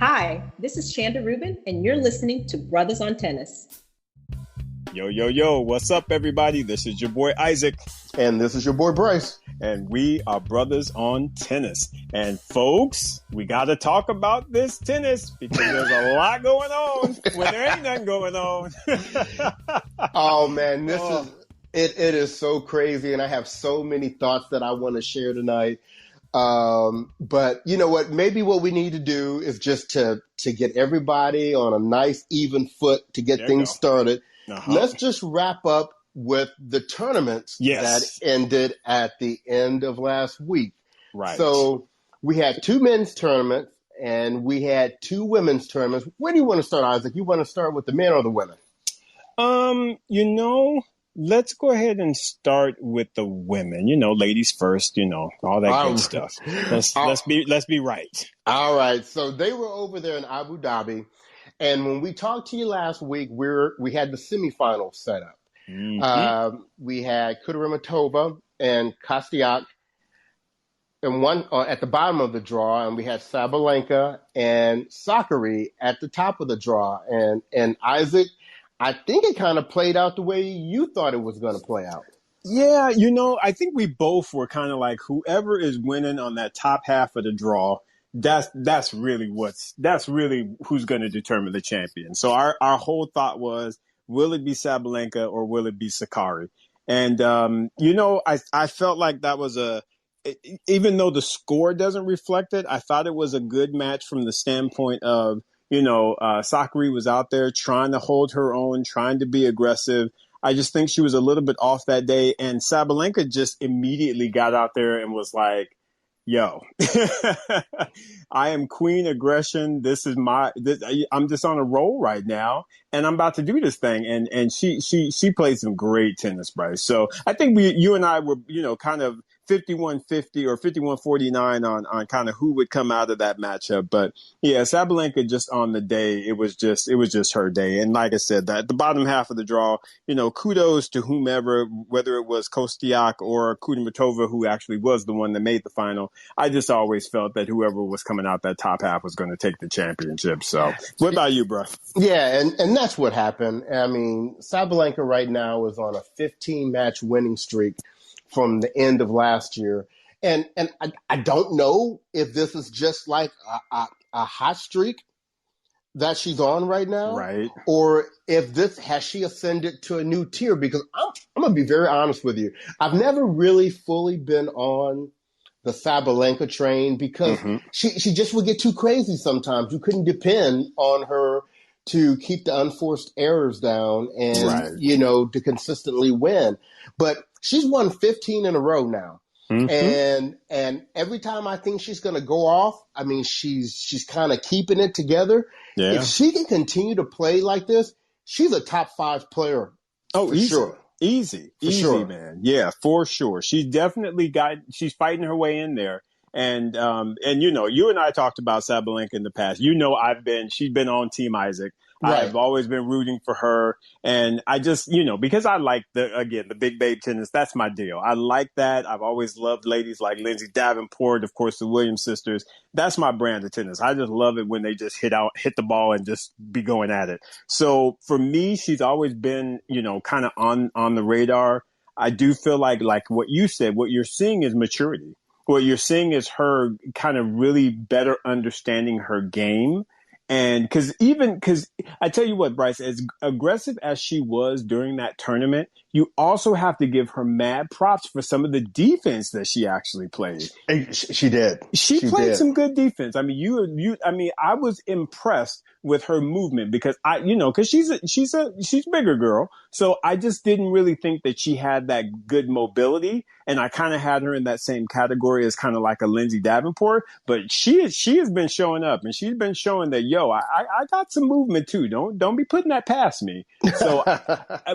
Hi, this is Chanda Rubin, and you're listening to Brothers on Tennis. Yo, yo, yo, what's up, everybody? This is your boy Isaac. And this is your boy Bryce. And we are Brothers on Tennis. And folks, we got to talk about this tennis because there's a lot going on when there ain't nothing going on. Oh, man, it is so crazy. And I have so many thoughts that I want to share tonight. But you know what? Maybe what we need to do is just to get everybody on a nice, even foot to get things started. Let's just wrap up with the tournaments that ended at the end of last week. Right. So we had 2 men's tournaments and we had 2 women's tournaments. Where do you want to start, Isaac? You want to start with the men or the women? Let's go ahead and start with the women. Ladies first. All that good stuff. Let's be right. All right. So they were over there in Abu Dhabi, and when we talked to you last week, we had the semifinals set up. Mm-hmm. We had Kudermetova and Kostyuk, and one at the bottom of the draw, and we had Sabalenka and Sakkari at the top of the draw. And Isaac, I think it kind of played out the way you thought it was going to play out. Yeah, I think we both were kind of like, whoever is winning on that top half of the draw, that's really who's going to determine the champion. So our whole thought was, will it be Sabalenka or will it be Sakkari? And I felt like that was even though the score doesn't reflect it, I thought it was a good match from the standpoint of, Sakkari was out there trying to hold her own, trying to be aggressive. I just think she was a little bit off that day. And Sabalenka just immediately got out there and was like, yo, I am queen aggression. I'm just on a roll right now and I'm about to do this thing. And she played some great tennis, Bryce. So I think you and I were, kind of 51-50 or 51-49 on kind of who would come out of that matchup. But yeah, Sabalenka just on the day, it was just her day. And like I said, that the bottom half of the draw, kudos to whomever, whether it was Kostyuk or Kudermetova, who actually was the one that made the final. I just always felt that whoever was coming out that top half was going to take the championship. So what about you, bro? Yeah, and that's what happened. I mean, Sabalenka right now is on a 15-match winning streak from the end of last year. And I don't know if this is just like a hot streak that she's on right now. Right. Or if has she ascended to a new tier? Because I'm going to be very honest with you. I've never really fully been on the Sabalenka train because she just would get too crazy sometimes. You couldn't depend on her to keep the unforced errors down and, to consistently win. But she's won 15 in a row now. Mm-hmm. And every time I think she's going to go off, I mean, she's kind of keeping it together. Yeah. If she can continue to play like this, she's a top 5 player. Oh, for easy. Sure. Easy, man. Yeah, for sure. She's definitely she's fighting her way in there. And you and I talked about Sabalenka in the past. She's been on Team Isaac. Right. I've always been rooting for her. And I just, because I like the big babe tennis, that's my deal. I like that. I've always loved ladies like Lindsay Davenport, of course, the Williams sisters. That's my brand of tennis. I just love it when they just hit the ball and just be going at it. So for me, she's always been, kind of on the radar. I do feel like what you said, what you're seeing is maturity. What you're seeing is her kind of really better understanding her game. And because I tell you what, Bryce, as aggressive as she was during that tournament, you also have to give her mad props for some of the defense that she actually played. She did. She played some good defense. I mean, I was impressed with her movement because because she's a bigger girl. So I just didn't really think that she had that good mobility. And I kind of had her in that same category as kind of like a Lindsay Davenport. But she has been showing up and she's been showing that, I got some movement too. Don't be putting that past me. So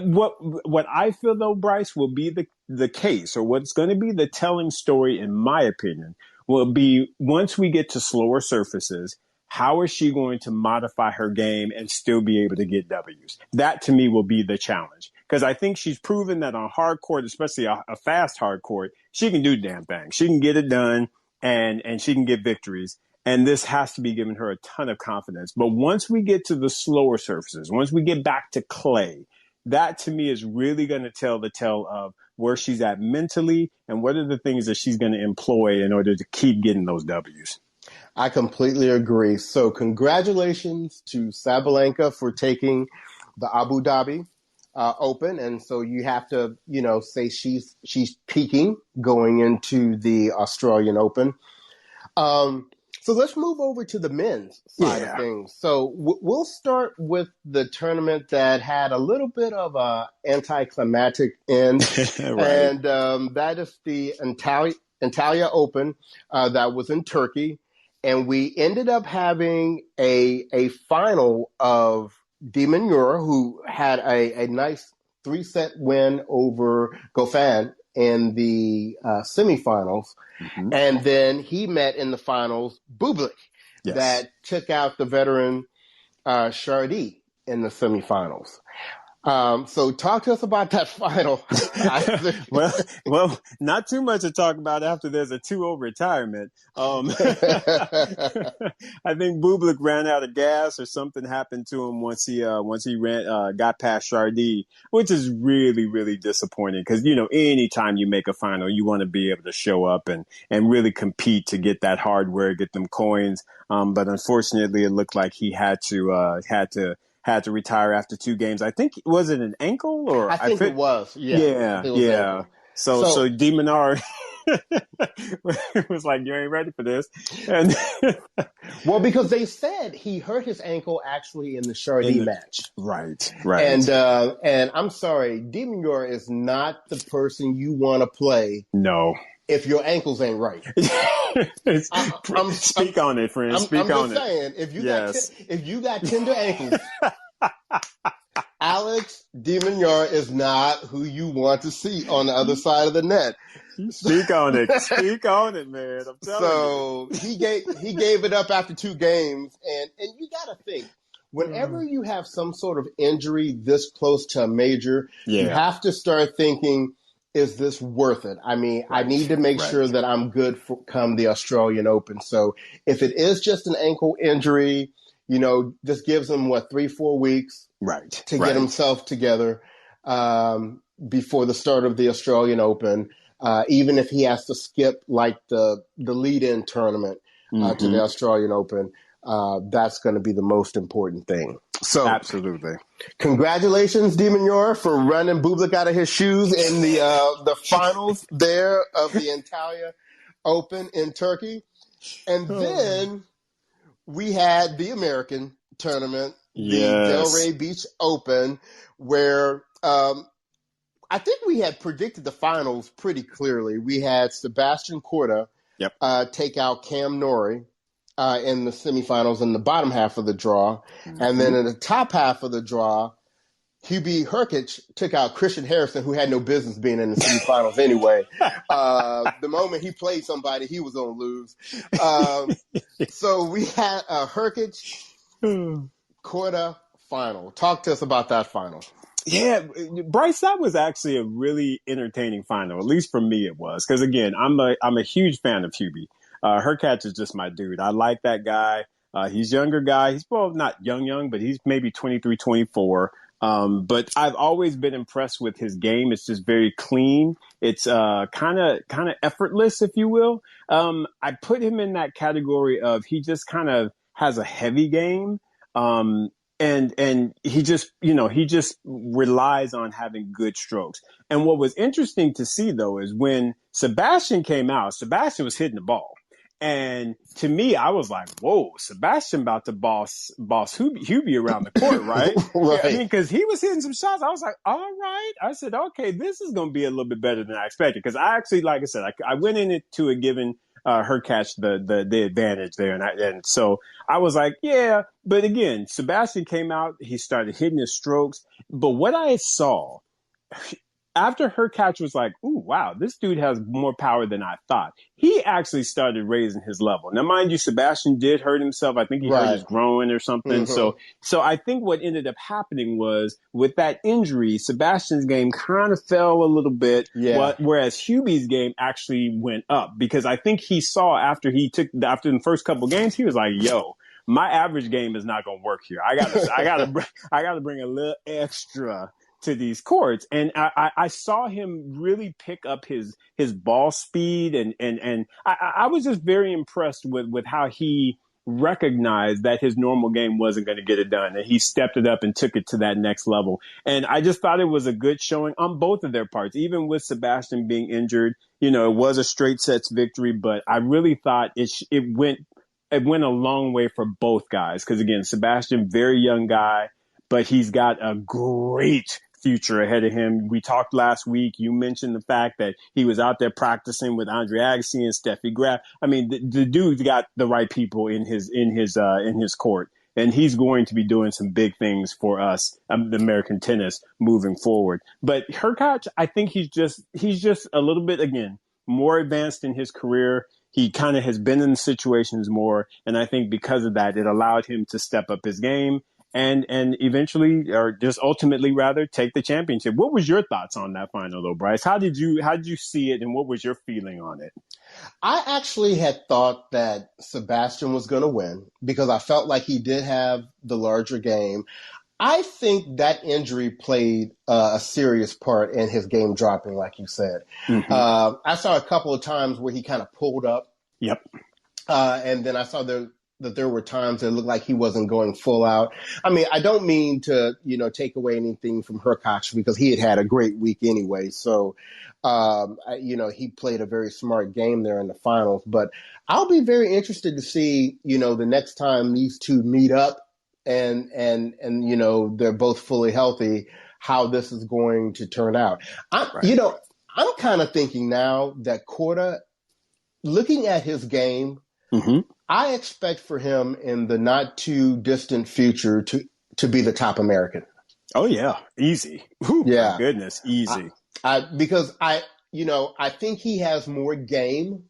what I feel though, Bryce, will be the case, or what's going to be the telling story, in my opinion, will be once we get to slower surfaces, how is she going to modify her game and still be able to get W's? That to me will be the challenge. Because I think she's proven that on hard court, especially a fast hard court, she can do damn thing. She can get it done and she can get victories. And this has to be giving her a ton of confidence. But once we get to the slower surfaces, once we get back to clay, that to me is really going to tell the tale of where she's at mentally and what are the things that she's going to employ in order to keep getting those W's. I completely agree. So congratulations to Sabalenka for taking the Abu Dhabi Open. And so you have to, say she's peaking going into the Australian Open. So let's move over to the men's side of things. So we'll start with the tournament that had a little bit of a anticlimactic end. Right. And that is the Italia Open that was in Turkey. And we ended up having a final of Demon Yura, who had a nice 3-set win over Goffin in the semifinals. Mm-hmm. And then he met in the finals Bublik, that took out the veteran Chardy in the semifinals. So talk to us about that final. well, not too much to talk about after there's a 2-0 retirement. I think Bublik ran out of gas or something happened to him once he got past Chardy, which is really, really disappointing because, anytime you make a final, you want to be able to show up and really compete to get that hardware, get them coins. But unfortunately, it looked like he had to retire after 2 games. I think, was it an ankle or? I think it was. Yeah. Yeah. So Demonar was like, you ain't ready for this. And well, because they said he hurt his ankle actually in the Chardy match. Right. And I'm sorry, Demonar is not the person you want to play. No. If your ankles ain't right. Speak on it, friend. Speak on it. I'm just saying, if you got tender ankles, Alex Demonar is not who you want to see on the other side of the net. Speak on it. Speak on it, man. I'm telling you. So he gave it up after 2 games, and you got to think. Whenever you have some sort of injury this close to a major, you have to start thinking, is this worth it? I mean, I need to make sure that I'm good for come the Australian Open. So if it is just an ankle injury, this gives him 3-4 weeks to get himself together before the start of the Australian Open. Even if he has to skip like the lead-in tournament to the Australian Open, that's going to be the most important thing. So absolutely, congratulations, Demonar, for running Bublik out of his shoes in the finals there of the Italia Open in Turkey, and then we had the American tournament, the Delray Beach Open, where I think we had predicted the finals pretty clearly. We had Sebastian Korda take out Cam Norrie in the semifinals in the bottom half of the draw. Mm-hmm. And then in the top half of the draw, Hubie Hurkacz took out Christian Harrison, who had no business being in the semifinals anyway. The moment he played somebody, he was going to lose. So we had a Hurkacz-Korda final. Talk to us about that final. Yeah, Bryce, that was actually a really entertaining final. At least for me it was. Because, again, I'm a huge fan of Hubie. Hurkacz is just my dude. I like that guy. He's a younger guy. He's, not young, but he's maybe 23, 24. But I've always been impressed with his game. It's just very clean. It's kind of effortless, if you will. I put him in that category of he just kind of has a heavy game. And he just relies on having good strokes. And what was interesting to see, though, is when Sebastian came out, Sebastian was hitting the ball. And to me, I was like, whoa, Sebastian about to boss Hubie around the court, right? Right. I mean, because he was hitting some shots. I was like, all right. I said, okay, this is going to be a little bit better than I expected. Because I actually, like I said, I went into it giving Hurkacz the advantage there. And so I was like, yeah. But again, Sebastian came out. He started hitting his strokes. But what I saw, after Hurkacz was like, ooh, wow, this dude has more power than I thought, he actually started raising his level. Now, mind you, Sebastian did hurt himself. I think he hurt his groin or something. So I think what ended up happening was with that injury, Sebastian's game kind of fell a little bit, whereas Hubie's game actually went up, because I think he saw after the first couple games, he was like, yo, my average game is not going to work here. I gotta bring a little extra to these courts. And I saw him really pick up his ball speed. And I was just very impressed with how he recognized that his normal game wasn't going to get it done. And he stepped it up and took it to that next level. And I just thought it was a good showing on both of their parts, even with Sebastian being injured. You know, it was a straight sets victory, but I really thought it went a long way for both guys. Because again, Sebastian, very young guy, but he's got a great future ahead of him. We talked last week. You mentioned the fact that he was out there practicing with Andre Agassi and Steffi Graf. I mean, the dude's got the right people in his court, and he's going to be doing some big things for us, the American tennis, moving forward. But Hurkacz, I think he's just a little bit, again, more advanced in his career. He kind of has been in situations more, and I think because of that, it allowed him to step up his game and eventually, or just ultimately rather, take the championship. What was your thoughts on that final though, Bryce? How did you see it, and what was your feeling on it? I actually had thought that Sebastian was going to win because I felt like he did have the larger game. I think that injury played a serious part in his game dropping, like you said. I saw a couple of times where he kind of pulled up. Yep. And then I saw that there were times that it looked like he wasn't going full out. I mean, I don't mean to, take away anything from Hurkacz because he had a great week anyway. So, he played a very smart game there in the finals. But I'll be very interested to see, the next time these two meet up and they're both fully healthy, how this is going to turn out. I'm kind of thinking now that Korda, looking at his game, I expect for him in the not too distant future to be the top American. Oh yeah, easy. Whew, yeah, my goodness, easy. Because I think he has more game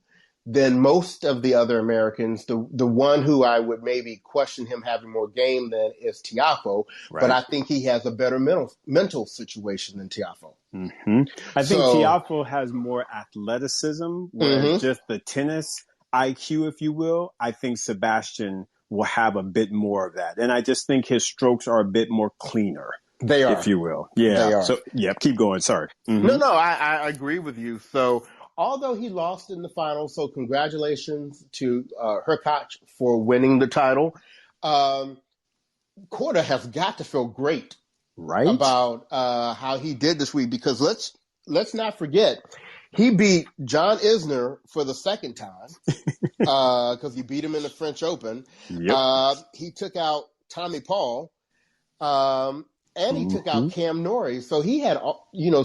than most of the other Americans. The one who I would maybe question him having more game than is Tiafoe, but I think he has a better mental situation than Tiafoe. I think Tiafoe has more athleticism, whereas just the tennis IQ, if you will, I think Sebastian will have a bit more of that. And I just think his strokes are a bit more cleaner. They are. If you will. Yeah. They are. So, keep going. Sorry. No, I agree with you. So, although he lost in the final, so congratulations to Hurkacz for winning the title. Korda has got to feel great about how he did this week, because let's not forget, he beat John Isner for the second time because he beat him in the French Open. Yep. He took out Tommy Paul, and he took out Cam Norrie. So he had,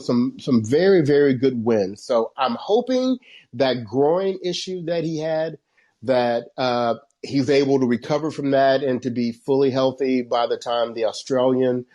some very, very good wins. So I'm hoping that groin issue that he had, that he's able to recover from that and to be fully healthy by the time the Australian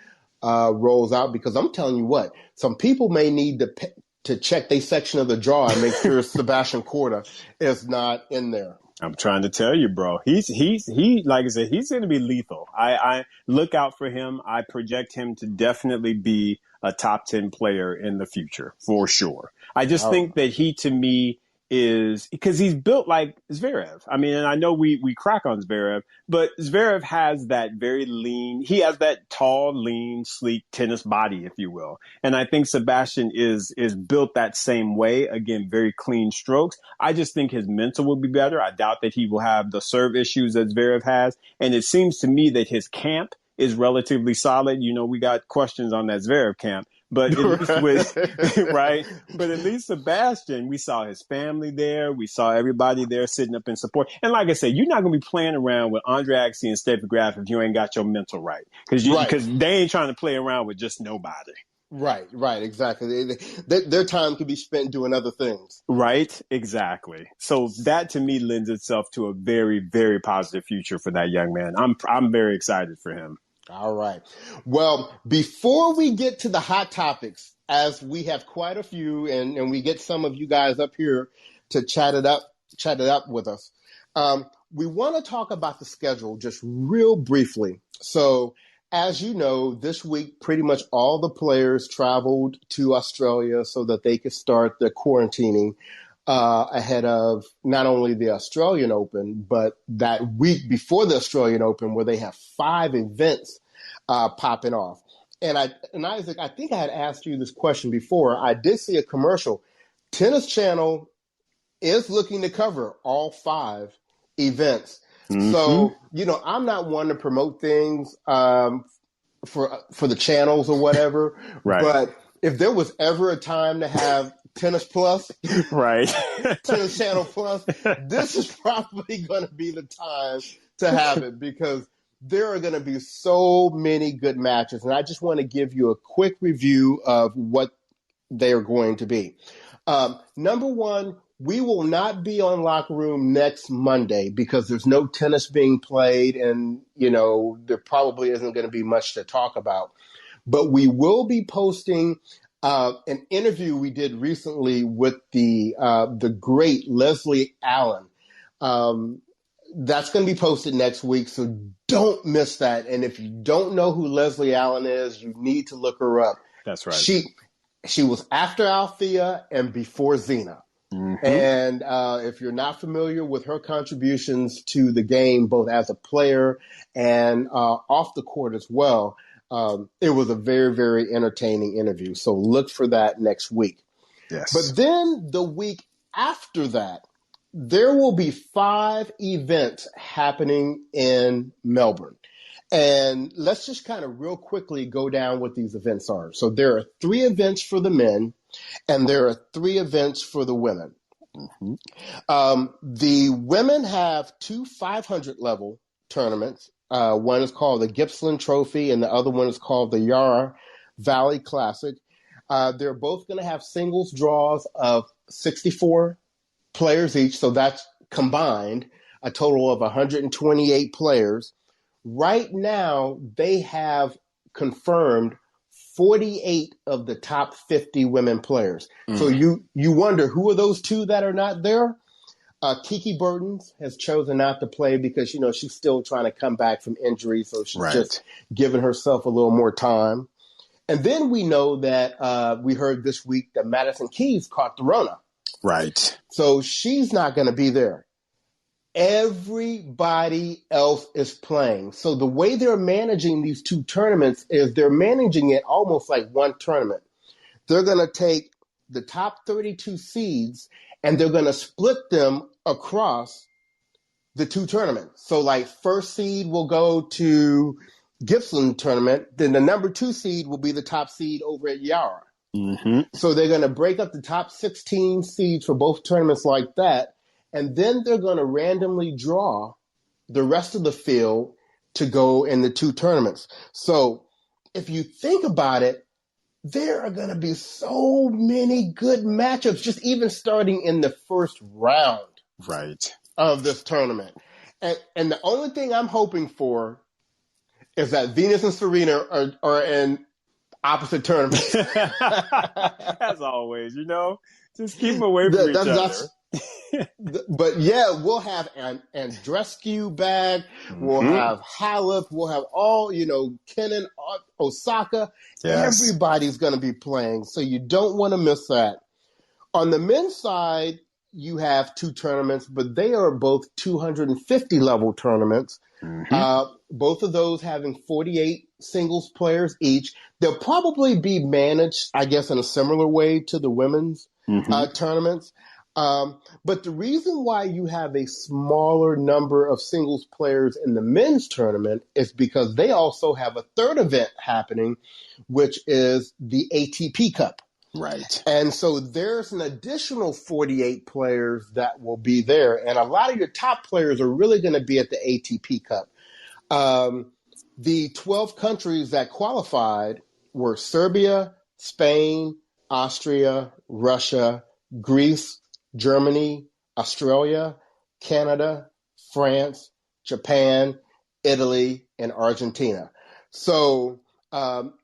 rolls out. Because I'm telling you what, some people may need to check their section of the draw and make sure Sebastian Korda is not in there. I'm trying to tell you, bro. He like I said, he's going to be lethal. I look out for him. I project him to definitely be a top 10 player in the future for sure. I just think that he, to me, is because he's built like Zverev. I mean, and I know we crack on Zverev, but Zverev has that very lean, he has that tall, lean, sleek tennis body, if you will. And I think Sebastian is built that same way. Again, very clean strokes. I just think his mental will be better. I doubt that he will have the serve issues that Zverev has. And it seems to me that his camp is relatively solid. We got questions on that Zverev camp. But at least But at least Sebastian, we saw his family there. We saw everybody there sitting up in support. And like I said, you're not going to be playing around with Andre Agassi and Steffi Graf if you ain't got your mental right. Because they ain't trying to play around with just nobody. Right, exactly. Their time could be spent doing other things. Right, exactly. So that to me lends itself to a very, very positive future for that young man. I'm very excited for him. All right. Well, before we get to the hot topics, as we have quite a few, and we get some of you guys up here to chat it up with us. We want to talk about the schedule just real briefly. So, as you know, this week, pretty much all the players traveled to Australia so that they could start their quarantining ahead of not only the Australian Open, but that week before the Australian Open, where they have 5 events popping off. And Isaac, I think I had asked you this question before. I did see a commercial. Tennis Channel is looking to cover all 5 events. Mm-hmm. So, I'm not one to promote things for the channels or whatever. Right. But if there was ever a time to have Tennis Plus, right, Tennis Channel Plus, this is probably going to be the time to have it, because there are going to be so many good matches. And I just want to give you a quick review of what they are going to be. Number one, we will not be on Locker Room next Monday because there's no tennis being played, and, there probably isn't going to be much to talk about. But we will be posting an interview we did recently with the great Leslie Allen. That's going to be posted next week, so don't miss that. And if you don't know who Leslie Allen is, you need to look her up. That's right. She was after Althea and before Zena. Mm-hmm. And if you're not familiar with her contributions to the game, both as a player and off the court as well, it was a very, very entertaining interview. So look for that next week. Yes. But then the week after that, there will be 5 events happening in Melbourne. And let's just kind of real quickly go down what these events are. So there are 3 events for the men, and there are 3 events for the women. Mm-hmm. The women have 2 500-level tournaments. One is called the Gippsland Trophy, and the other one is called the Yarra Valley Classic. They're both going to have singles draws of 64 players each, so that's combined a total of 128 players. Right now, they have confirmed 48 of the top 50 women players. Mm. So you wonder, who are those 2 that are not there? Kiki Burtons has chosen not to play because, she's still trying to come back from injury, so she's just giving herself a little more time. And then we know that we heard this week that Madison Keys caught the Rona. Right. So she's not going to be there. Everybody else is playing. So the way they're managing these 2 tournaments is they're managing it almost like one tournament. They're going to take the top 32 seeds and they're going to split them across the 2 tournaments. So like first seed will go to Gippsland tournament, then the number 2 seed will be the top seed over at Yarra. Mm-hmm. So they're going to break up the top 16 seeds for both tournaments like that. And then they're going to randomly draw the rest of the field to go in the 2 tournaments. So if you think about it, there are going to be so many good matchups, just even starting in the first round of this tournament. And the only thing I'm hoping for is that Venus and Serena are in opposite tournaments. As always, just keep them away from each other. But yeah, we'll have Andreescu back. Mm-hmm. We'll have Halep. We'll have all, Kenin, Osaka. Yes. Everybody's going to be playing. So you don't want to miss that. On the men's side, you have 2 tournaments, but they are both 250 level tournaments. Mm-hmm. Both of those having 48 singles players each. They'll probably be managed, I guess, in a similar way to the women's tournaments. But the reason why you have a smaller number of singles players in the men's tournament is because they also have a 3rd event happening, which is the ATP Cup. Right. And so there's an additional 48 players that will be there. And a lot of your top players are really going to be at the ATP Cup. The 12 countries that qualified were Serbia, Spain, Austria, Russia, Greece, Germany, Australia, Canada, France, Japan, Italy, and Argentina. So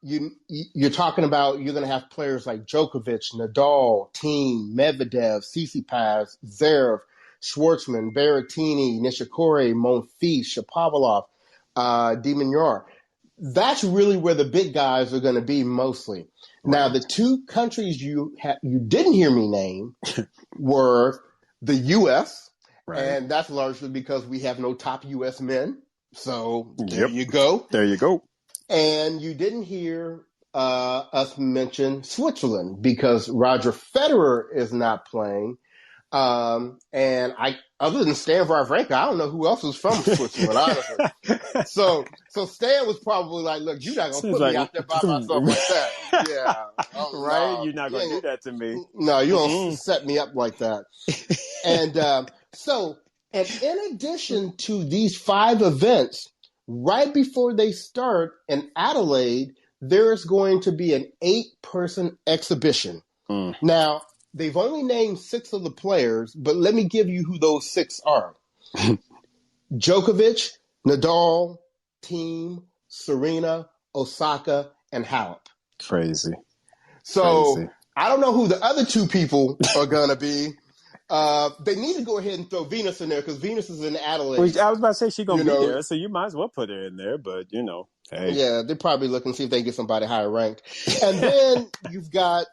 you're talking about you're going to have players like Djokovic, Nadal, Thiem, Medvedev, Tsitsipas, Zverev, Schwartzman, Berrettini, Nishikori, Monfils, Shapovalov, De Minaur. That's really where the big guys are going to be mostly. Right. Now, the two countries you didn't hear me name were the U.S., right. And that's largely because we have no top U.S. men. So there you go. There you go. And you didn't hear us mention Switzerland because Roger Federer is not playing. And other than Stan Wawrinka, I don't know who else is from Switzerland, honestly. So Stan was probably like, look, you're not going to put me out there by myself like that. Yeah. Oh, right? No, you're not going to do that to me. No, you don't set me up like that. And and in addition to these 5 events, right before they start in Adelaide, there's going to be an 8-person exhibition. Now, they've only named 6 of the players, but let me give you who those 6 are. Djokovic, Nadal, Thiem, Serena, Osaka, and Halep. Crazy. So Crazy. I don't know who the other 2 people are going to be. They need to go ahead and throw Venus in there because Venus is in Adelaide. Well, I was about to say she's going to be there, so you might as well put her in there, but, hey. Yeah, they're probably looking to see if they can get somebody higher ranked. And then you've got,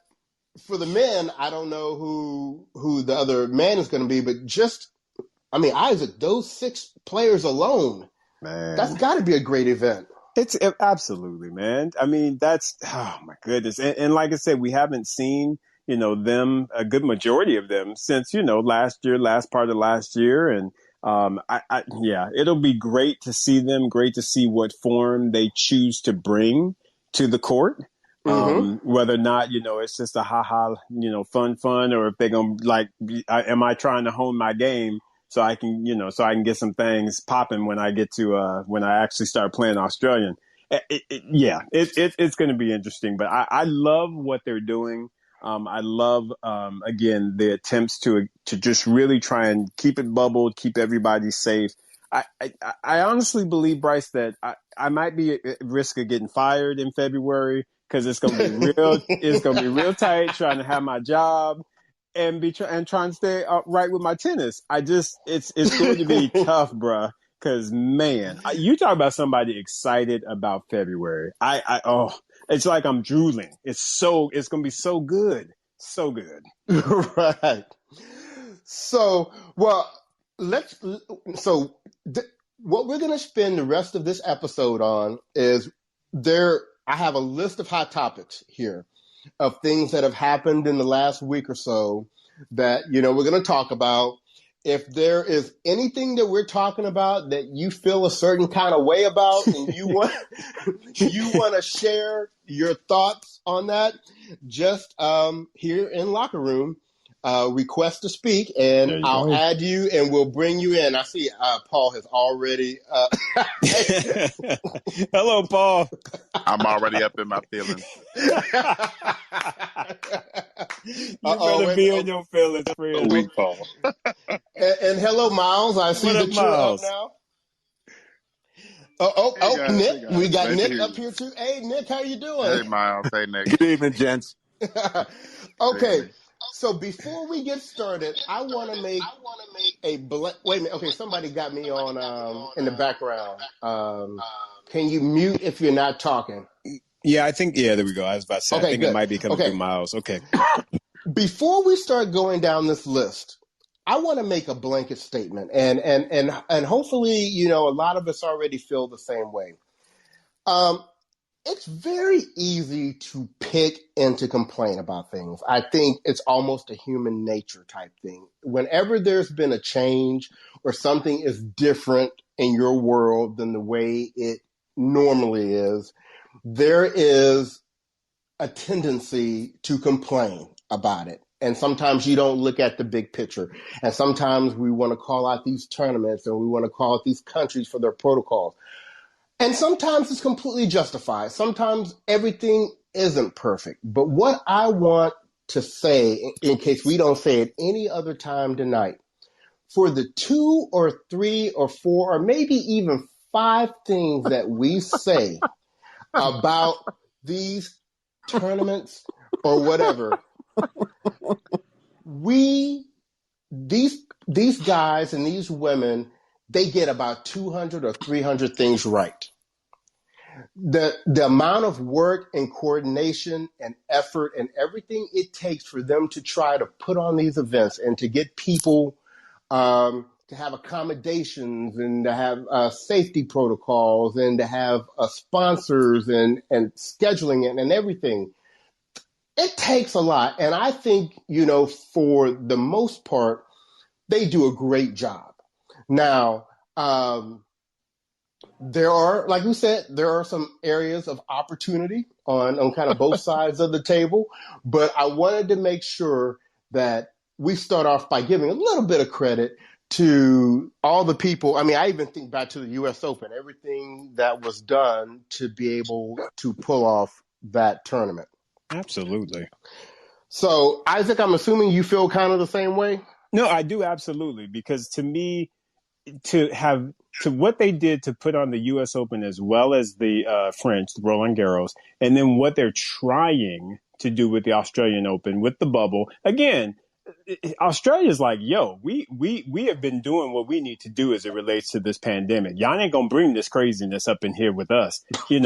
for the men, I don't know who the other man is going to be, but Isaac, those 6 players alone, man, that's got to be a great event. It's absolutely, man. I mean, oh my goodness. And like I said, we haven't seen, them, a good majority of them since, last part of last year. And, it'll be great to see them, great to see what form they choose to bring to the court. Whether or not, it's just a fun, or if they're going to am I trying to hone my game so I can get some things popping when I get to, when I actually start playing Australian. It's going to be interesting, but I love what they're doing. I love, again, the attempts to just really try and keep it bubbled, keep everybody safe. I honestly believe, Bryce, that I might be at risk of getting fired in February because it's going to be real tight trying to have my job and trying to stay right with my tennis. It's going to be tough, bruh. Because, man, you talk about somebody excited about February. It's like I'm drooling. It's going to be so good. So good. Right. So, what we're going to spend the rest of this episode on is I have a list of hot topics here of things that have happened in the last week or so that, we're going to talk about. If there is anything that we're talking about that you feel a certain kind of way about and you want to share your thoughts on that, just here in Locker Room, request to speak, and I'll add you and we'll bring you in. I see Paul has already. Hello, Paul. I'm already up in my feelings. You better be in your feelings, friend. Weak Paul. And hello, Miles. I see that you're up now. Hey guys, Nick. We got Nick up here too. Hey, Nick, how you doing? Hey, Miles. Hey, Nick. Good evening, gents. Okay. So before we get started, I want to make wait a minute. Okay, somebody got me on in the background. Can you mute if you're not talking? Yeah, I think, there we go. I was about to say, I think good. It might be coming through Miles. Okay. Before we start going down this list, I want to make a blanket statement, and hopefully, a lot of us already feel the same way. It's very easy to pick and to complain about things. I think it's almost a human nature type thing. Whenever there's been a change or something is different in your world than the way it normally is, there is a tendency to complain about it. And sometimes you don't look at the big picture. And sometimes we want to call out these tournaments and we want to call out these countries for their protocols. And sometimes it's completely justified. Sometimes everything isn't perfect. But what I want to say, in case we don't say it any other time tonight, for the 2 or 3 or 4 or maybe even 5 things that we say about these tournaments or whatever. These guys and these women, they get about 200 or 300 things right. The amount of work and coordination and effort and everything it takes for them to try to put on these events and to get people to have accommodations and to have safety protocols and to have sponsors and scheduling it and everything. It takes a lot. And I think, for the most part, they do a great job. Now, there are, like we said, there are some areas of opportunity on kind of both sides of the table. But I wanted to make sure that we start off by giving a little bit of credit to all the people. I mean, I even think back to the U.S. Open, everything that was done to be able to pull off that tournament. Absolutely. So, Isaac, I'm assuming you feel kind of the same way? No, I do absolutely, because to me, to what they did to put on the U.S. Open as well as the French, the Roland Garros, and then what they're trying to do with the Australian Open, with the bubble. Again, Australia's like, yo, we have been doing what we need to do as it relates to this pandemic. Y'all ain't gonna bring this craziness up in here with us. I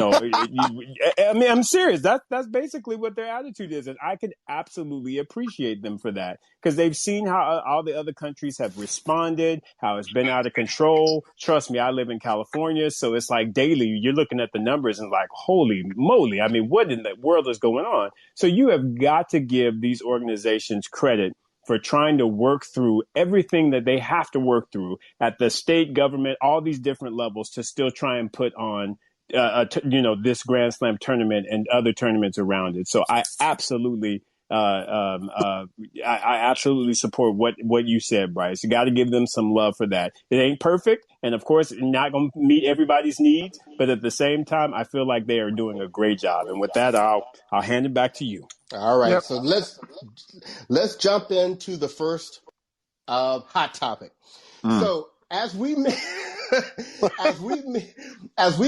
mean, I'm serious. That's basically what their attitude is, and I could absolutely appreciate them for that, because they've seen how all the other countries have responded, how it's been out of control. Trust me, I live in California, so it's like daily you're looking at the numbers and like, holy moly! I mean, what in the world is going on? So you have got to give these organizations credit for trying to work through everything that they have to work through at the state government, all these different levels, to still try and put on, this Grand Slam tournament and other tournaments around it. So I absolutely, I absolutely support what you said, Bryce. You got to give them some love for that. It ain't perfect, and of course, not going to meet everybody's needs, but at the same time, I feel like they are doing a great job. And with that, I'll hand it back to you. All right, Yep. so let's jump into the first hot topic. So as we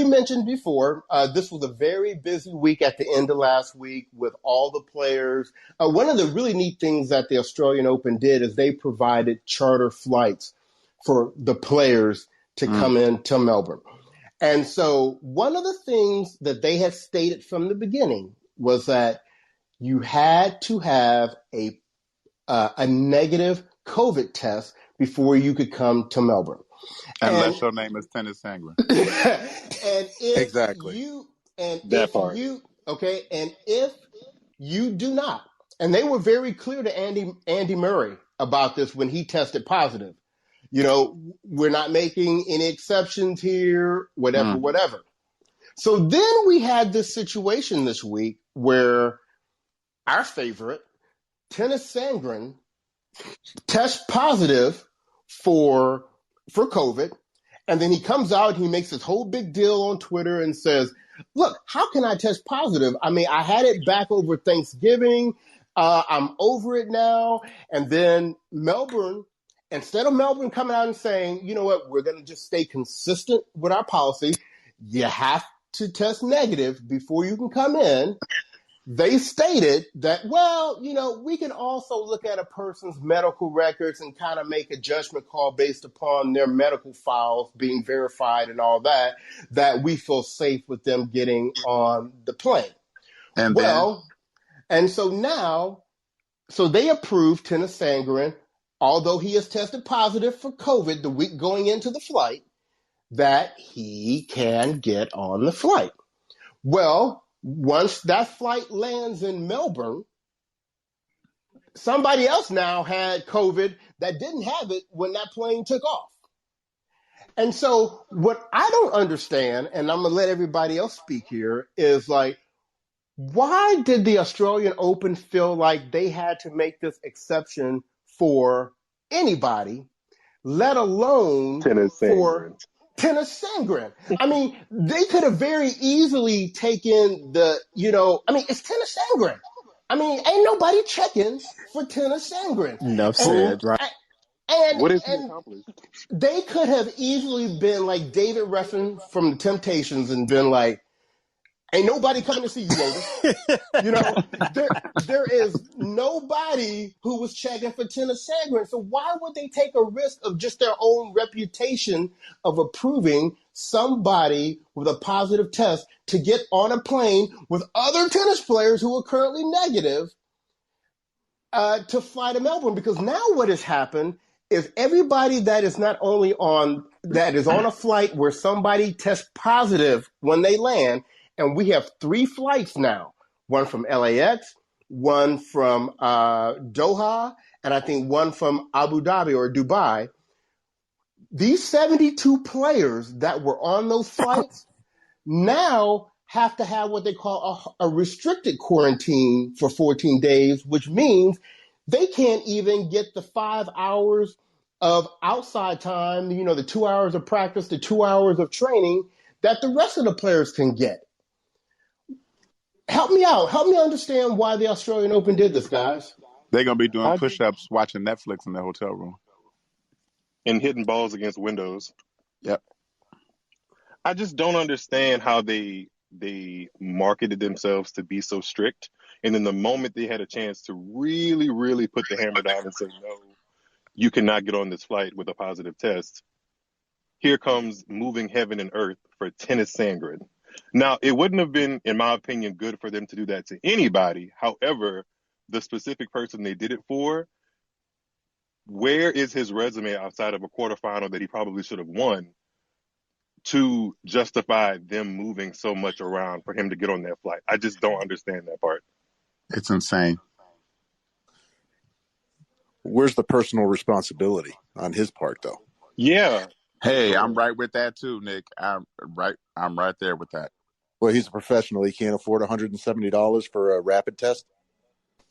mentioned before, this was a very busy week at the end of last week with all the players. One of the really neat things that the Australian Open did is they provided charter flights for the players to come into Melbourne. And so one of the things that they had stated from the beginning was that you had to have a negative COVID test before you could come to Melbourne. Unless your name is Tennis Sangren. And if Exactly. if you do not, and they were very clear to Andy Murray about this when he tested positive. We're not making any exceptions here, whatever. So then we had this situation this week where our favorite, Tennis Sangren, tests positive for COVID, and then he comes out and he makes this whole big deal on Twitter and says, look, how can I test positive? I mean, I had it back over Thanksgiving. I'm over it now. And then Melbourne, instead of Melbourne coming out and saying, you know what, we're going to just stay consistent with our policy. You have to test negative before you can come in. They stated that, we can also look at a person's medical records and kind of make a judgment call based upon their medical files being verified and all that we feel safe with them getting on the plane. And so they approved Tennis Sangren, although he has tested positive for COVID the week going into the flight, that he can get on the flight. Well, once that flight lands in Melbourne, somebody else now had COVID that didn't have it when that plane took off. And so what I don't understand, and I'm going to let everybody else speak here, is like, why did the Australian Open feel like they had to make this exception for anybody, let alone for Tennis Sangren? I mean, they could have very easily taken it's Tennis Sangren. I mean, ain't nobody checking for Tennis Sangren. Enough said, right? And what is he accomplished? They could have easily been like David Ruffin from the Temptations and been like, Ain't nobody coming to see you, Otis. You know, there is nobody who was checking for tennis Sangren. So why would they take a risk of just their own reputation of approving somebody with a positive test to get on a plane with other tennis players who are currently negative to fly to Melbourne? Because now what has happened is everybody that is not only on a flight where somebody tests positive when they land, and we have 3 flights now, one from LAX, one from Doha, and I think one from Abu Dhabi or Dubai. These 72 players that were on those flights now have to have what they call a restricted quarantine for 14 days, which means they can't even get the 5 hours of outside time, you know, the 2 hours of practice, the 2 hours of training that the rest of the players can get. Help me out. Help me understand why the Australian Open did this, guys. They're going to be doing push-ups, watching Netflix in their hotel room. And hitting balls against windows. Yep. I just don't understand how they marketed themselves to be so strict. And in the moment they had a chance to really, really put the hammer down and say, no, you cannot get on this flight with a positive test, here comes moving heaven and earth for Tennis Sangren. Now, it wouldn't have been, in my opinion, good for them to do that to anybody. However, the specific person they did it for, where is his resume outside of a quarterfinal that he probably should have won to justify them moving so much around for him to get on that flight? I just don't understand that part. It's insane. Where's the personal responsibility on his part, though? Yeah. Hey, I'm right with that too, Nick. I'm right there with that. Well, he's a professional. He can't afford $170 for a rapid test.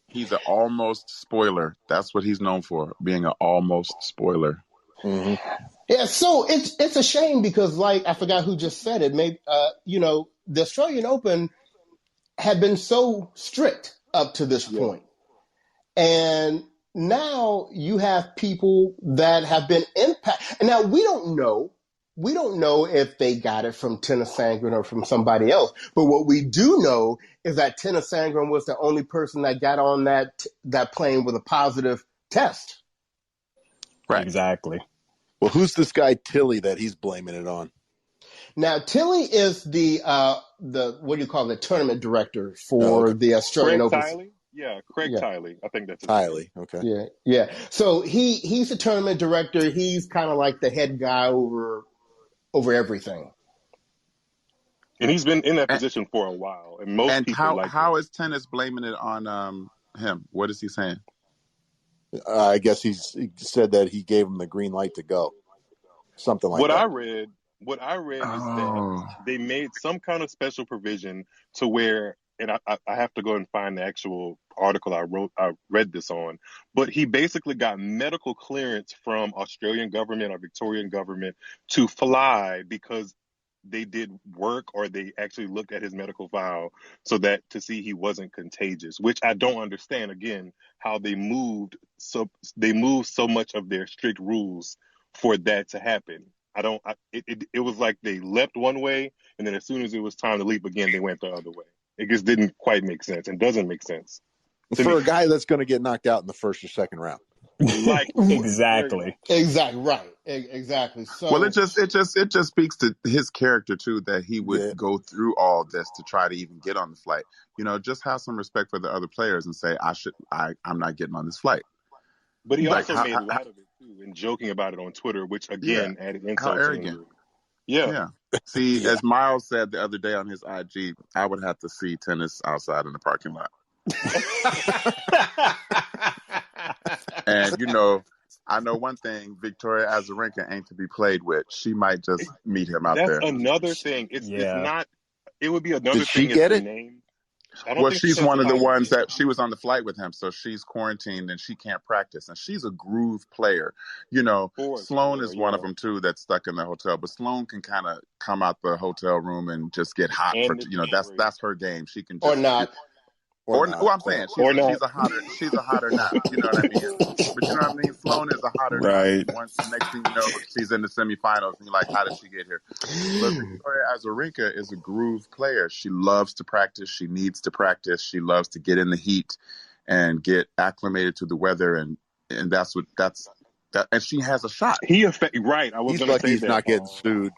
He's an almost spoiler. That's what he's known for, being an almost spoiler. Mm-hmm. Yeah, so it's a shame because, like, I forgot who just said it. Maybe you know, the Australian Open had been so strict up to this point, and now you have people that have been impacted. And now we don't know if they got it from Tennis Sangren or from somebody else. But what we do know is that Tennis Sangren was the only person that got on that plane with a positive test. Right. Exactly. Well, who's this guy Tilly that he's blaming it on? Now, Tilly is the what do you call it, the tournament director for the Australian Open. Tiley? Yeah, Craig Tiley. I think that's his Tiley. name. Okay. Yeah. So he's the tournament director. He's kind of like the head guy over everything. And he's been in that position for a while. And most people how is tennis blaming it on him? What is he saying? I guess he said that he gave him the green light to go. Something like that. What I read is that they made some kind of special provision to where, and I have to go and find the actual article I read this on, but he basically got medical clearance from Australian government or Victorian government to fly because they did work or they actually looked at his medical file so that to see he wasn't contagious, which I don't understand again how they moved so much of their strict rules for that to happen. It was like they left one way and then as soon as it was time to leave again, they went the other way. It just didn't quite make sense and doesn't make sense. For a guy that's going to get knocked out in the first or second round. Like Exactly. Right. Exactly. So well, it just speaks to his character too, that he would go through all this to try to even get on the flight. You know, just have some respect for the other players and say, I'm not getting on this flight. But he also made light of it too and joking about it on Twitter, which again added insult to injury. Yeah. See, as Miles said the other day on his IG, I would have to see tennis outside in the parking lot. And, you know, I know one thing, Victoria Azarenka ain't to be played with. She might just meet him out there. That's another thing. It's not, it would be another Did thing she get if it? the name. Well, she's one of the ones that she was on the flight with him, so she's quarantined and she can't practice. And she's a groove player. You know, Sloane is one of them too that's stuck in the hotel. But Sloane can kind of come out the hotel room and just get hot. That's her game. She can just, or not. Or not. well, I'm saying Or not. she's a hotter nap. You know what I mean? But you know what I mean? Sloane is a hotter nap. Right. Once the next thing you know, she's in the semifinals, and you're like, how did she get here? But Victoria Azarenka is a groove player. She loves to practice. She needs to practice. She loves to get in the heat and get acclimated to the weather, and that's that. And she has a shot. Right. I was He's going to lucky say he's that. not getting sued.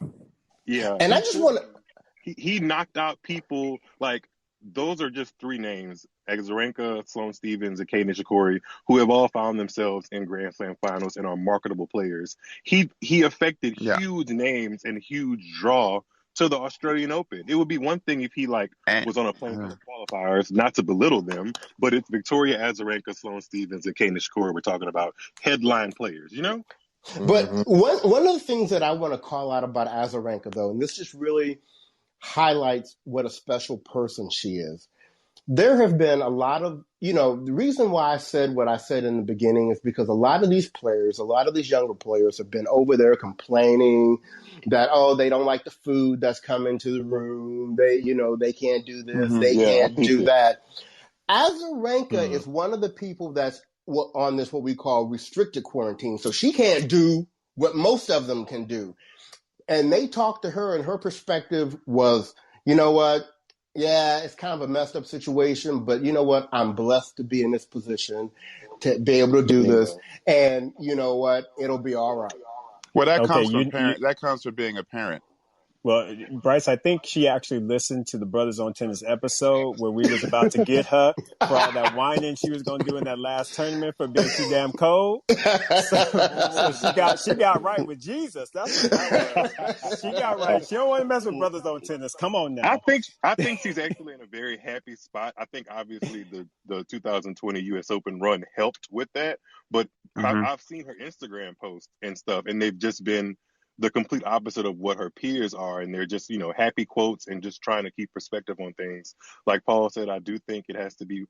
Yeah. And I just want to. He knocked out people like those are just three names: Azarenka, Sloane Stephens, and Kei Nishikori, who have all found themselves in Grand Slam finals and are marketable players. He affected huge names and huge draw to the Australian Open. It would be one thing if he was on a plane for the qualifiers, not to belittle them, but it's Victoria Azarenka, Sloane Stephens, and Kei Nishikori we're talking about, headline players, you know? But one of the things that I want to call out about Azarenka, though, and this just really highlights what a special person she is. There have been a lot of, the reason why I said what I said in the beginning is because a lot of these players, a lot of these younger players have been over there complaining that, they don't like the food that's coming to the room. They can't do this. They can't do that. Azarenka is one of the people that's on this, what we call restricted quarantine. So she can't do what most of them can do. And they talked to her, and her perspective was, you know what? Yeah, it's kind of a messed up situation, but you know what? I'm blessed to be in this position to be able to do this. And you know what? It'll be all right. Well, that comes from that comes from being a parent. Well, Bryce, I think she actually listened to the Brothers on Tennis episode where we was about to get her for all that whining she was going to do in that last tournament for being too damn cold. So she got right with Jesus. That's what that was. She got right. She don't want to mess with Brothers on Tennis. Come on now. I think she's actually in a very happy spot. I think obviously the 2020 U.S. Open run helped with that, but I've seen her Instagram posts and stuff, and they've just been the complete opposite of what her peers are, and they're just happy quotes and just trying to keep perspective on things. Like Paul said, I do think it has to do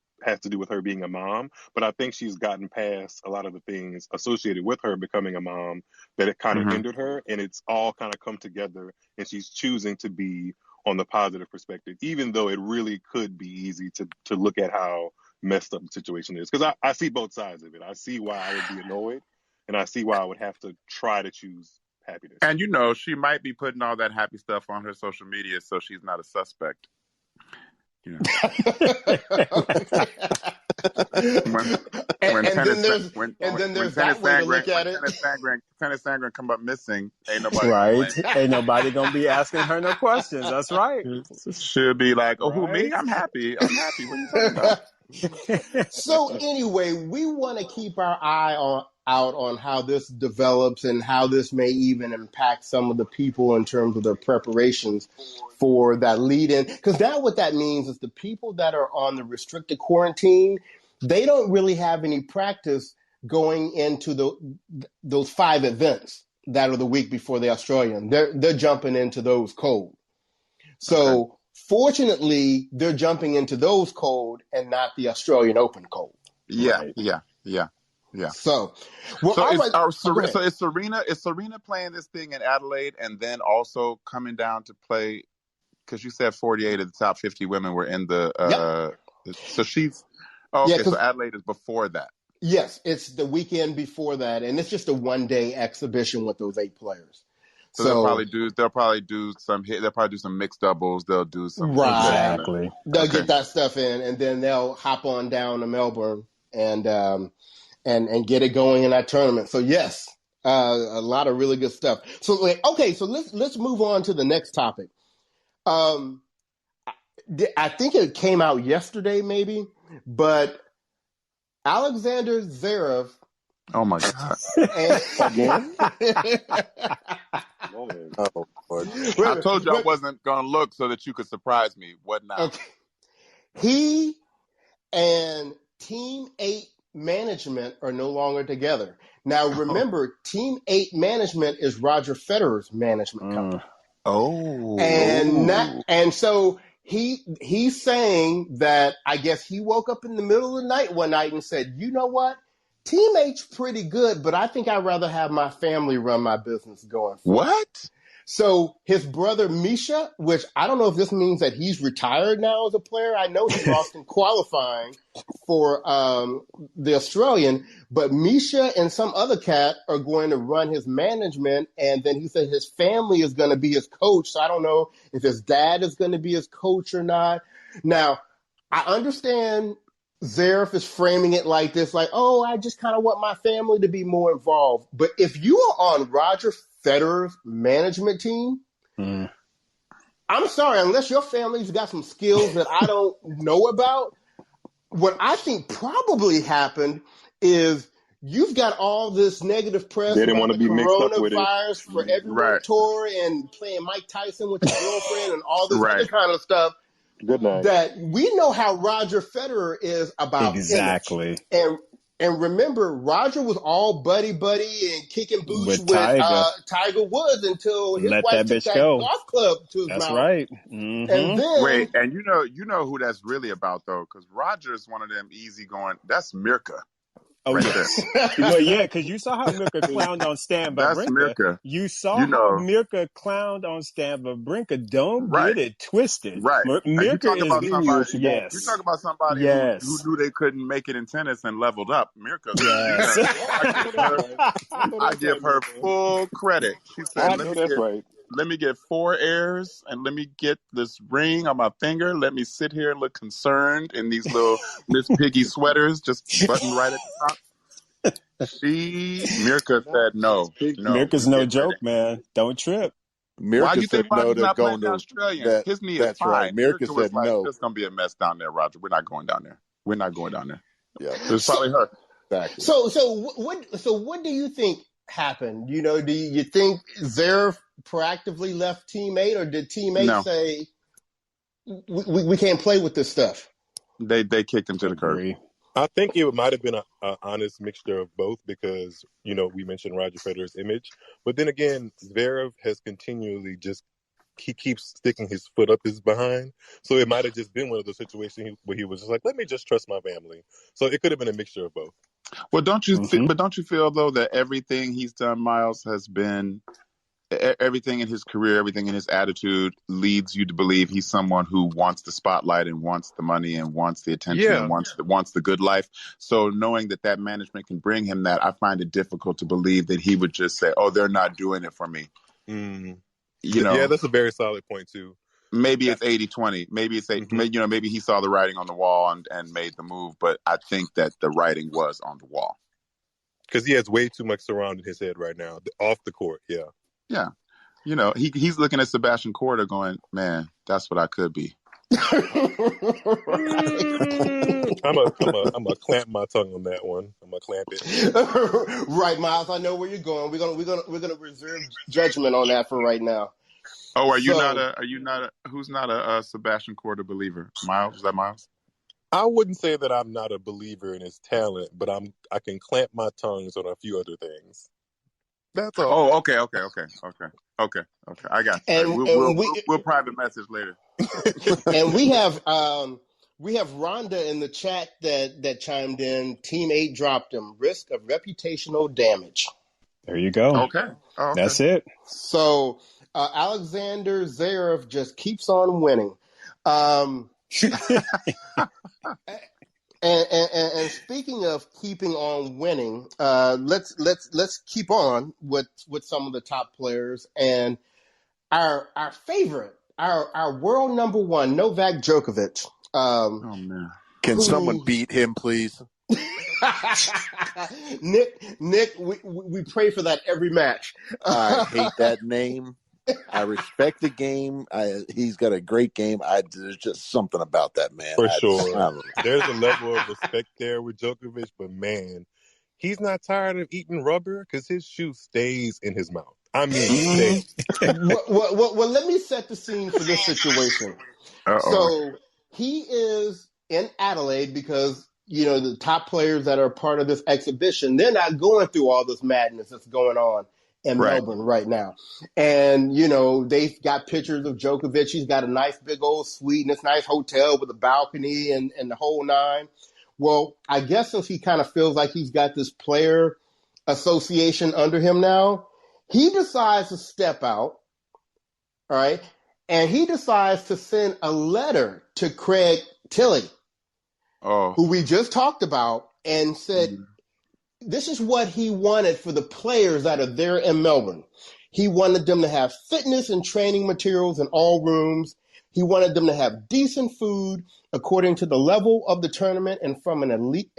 with her being a mom, but I think she's gotten past a lot of the things associated with her becoming a mom that it kind of hindered her, and it's all kind of come together, and she's choosing to be on the positive perspective, even though it really could be easy to look at how messed up the situation is. Because I see both sides of it. I see why I would be annoyed, and I see why I would have to try to choose happiness. And she might be putting all that happy stuff on her social media, so she's not a suspect. When Tennis Sangren come up missing, ain't nobody ain't nobody gonna be asking her no questions. That's right. She'll be like, who, me? I'm happy. What are you talking about? So anyway, we want to keep our eye out on how this develops and how this may even impact some of the people in terms of their preparations for that lead-in. Because now what that means is the people that are on the restricted quarantine, they don't really have any practice going into those 5 events that are the week before the Australian. They're jumping into those cold. So fortunately, they're jumping into those cold and not the Australian Open cold. Yeah. So, is Serena playing this thing in Adelaide and then also coming down to play? Because you said 48 of the top 50 women were in the. So she's so Adelaide is before that. Yes, it's the weekend before that, and it's just a one-day exhibition with those 8 players. So they'll probably do some mixed doubles. They'll do some exactly. They'll get that stuff in, and then they'll hop on down to Melbourne and get it going in that tournament. So yes, a lot of really good stuff. So let's move on to the next topic. I think it came out yesterday, maybe, but Alexander Zverev. Oh my God! Oh, Lord. I told you I wasn't gonna look so that you could surprise me. What now? Okay. He and Team 8 management are no longer together. Now, remember, Team 8 management is Roger Federer's management company. And so he's saying that I guess he woke up in the middle of the night one night and said, you know what? Team 8's pretty good, but I think I'd rather have my family run my business going forward. What? So his brother Misha, which I don't know if this means that he's retired now as a player. I know he lost in qualifying for the Australian, but Misha and some other cat are going to run his management. And then he said his family is going to be his coach. So I don't know if his dad is going to be his coach or not. Now, I understand Zverev is framing it like this, like, oh, I just kind of want my family to be more involved. But if you are on Roger Federer's management team, I'm sorry, unless your family's got some skills that I don't know about, what I think probably happened is you've got all this negative press about the coronavirus for everywhere tour and playing Mike Tyson with your girlfriend and all this other kind of stuff. Good night. That we know how Roger Federer is about exactly. Image. And remember, Roger was all buddy and kicking boots with Tiger Woods until his wife took that golf club to his mouth. That's right. And then wait, and you know who that's really about though, because Roger is one of them easygoing. That's Mirka. Oh, right yes. Well, yeah, because you saw how Mirka clowned on Stan Wawrinka. That's Mirka. You saw how Mirka clowned on Stan Wawrinka. Don't get it twisted. Right. Mirka is yes. You talk about somebody who knew they couldn't make it in tennis and leveled up. Mirka. Yes. I give her full credit. She said, let me get 4 airs and let me get this ring on my finger. Let me sit here and look concerned in these little Miss Piggy sweaters, just buttoned right at the top. Mirka said no. Mirka's no joke, man. Don't trip. Mirka Why do you think Roger's not playing the Australian? His knee is fine. Right. Mirka said no. It's going to be a mess down there, Roger. We're not going down there. Yeah. It's probably her. Exactly. So what do you think happened? You know, do you think Zverev proactively left Team 8, or did Team 8 say we can't play with this stuff? They kicked him to the curb. I think it might have been an honest mixture of both because, you know, we mentioned Roger Federer's image. But then again, Zverev has continually he keeps sticking his foot up his behind. So it might have just been one of those situations where he was just like, let me just trust my family. So it could have been a mixture of both. Well, don't you feel, though, that everything he's done, Miles, has been everything in his career, everything in his attitude leads you to believe he's someone who wants the spotlight and wants the money and wants the attention and wants the good life. So knowing that management can bring him that, I find it difficult to believe that he would just say, oh, they're not doing it for me. You know, yeah, that's a very solid point, too. Maybe it's 80-20. Maybe it's maybe he saw the writing on the wall and made the move. But I think that the writing was on the wall. Because he has way too much surrounding his head right now, off the court, Yeah. You know, he's looking at Sebastian Korda going, man, that's what I could be. I'm gonna clamp my tongue on that one. I'm gonna clamp it. Right, Miles. I know where you're going. We're gonna reserve judgment on that for right now. Oh, who's not a Sebastian Korda believer? Miles? Is that Miles? I wouldn't say that I'm not a believer in his talent, but I can clamp my tongues on a few other things. That's all. Oh, okay. I got you. We'll private message later. And we have Rhonda in the chat that chimed in. Team 8 dropped him. Risk of reputational damage. There you go. Okay. That's it. So Alexander Zverev just keeps on winning. And speaking of keeping on winning, let's keep on with some of the top players and our favorite, our world number one, Novak Djokovic. Oh man! Can someone beat him, please? Nick, we pray for that every match. I hate that name. I respect the game. He's got a great game. There's just something about that man. For sure. There's a level of respect there with Djokovic, but man, he's not tired of eating rubber because his shoe stays in his mouth. I mean, well, let me set the scene for this situation. Uh-oh. So he is in Adelaide because, you know, the top players that are part of this exhibition, they're not going through all this madness that's going on in Melbourne right now. And, you know, they've got pictures of Djokovic. He's got a nice big old suite in this nice hotel with a balcony and the whole nine. Well, I guess since he kind of feels like he's got this player association under him now, he decides to step out All right. And he decides to send a letter to Craig Tilley, who we just talked about, and said, this is what he wanted for the players that are there in Melbourne. He wanted them to have fitness and training materials in all rooms. He wanted them to have decent food according to the level of the tournament and from an elite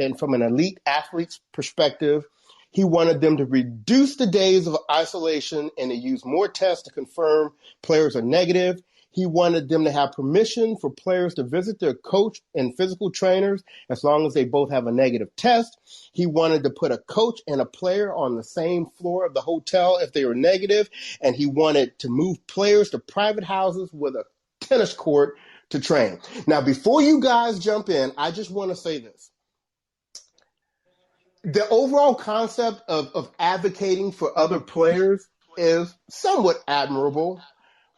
athlete's perspective. He wanted them to reduce the days of isolation and to use more tests to confirm players are negative. He wanted them to have permission for players to visit their coach and physical trainers as long as they both have a negative test. He wanted to put a coach and a player on the same floor of the hotel if they were negative. And he wanted to move players to private houses with a tennis court to train. Now, before you guys jump in, I just want to say this. The overall concept of advocating for other players is somewhat admirable.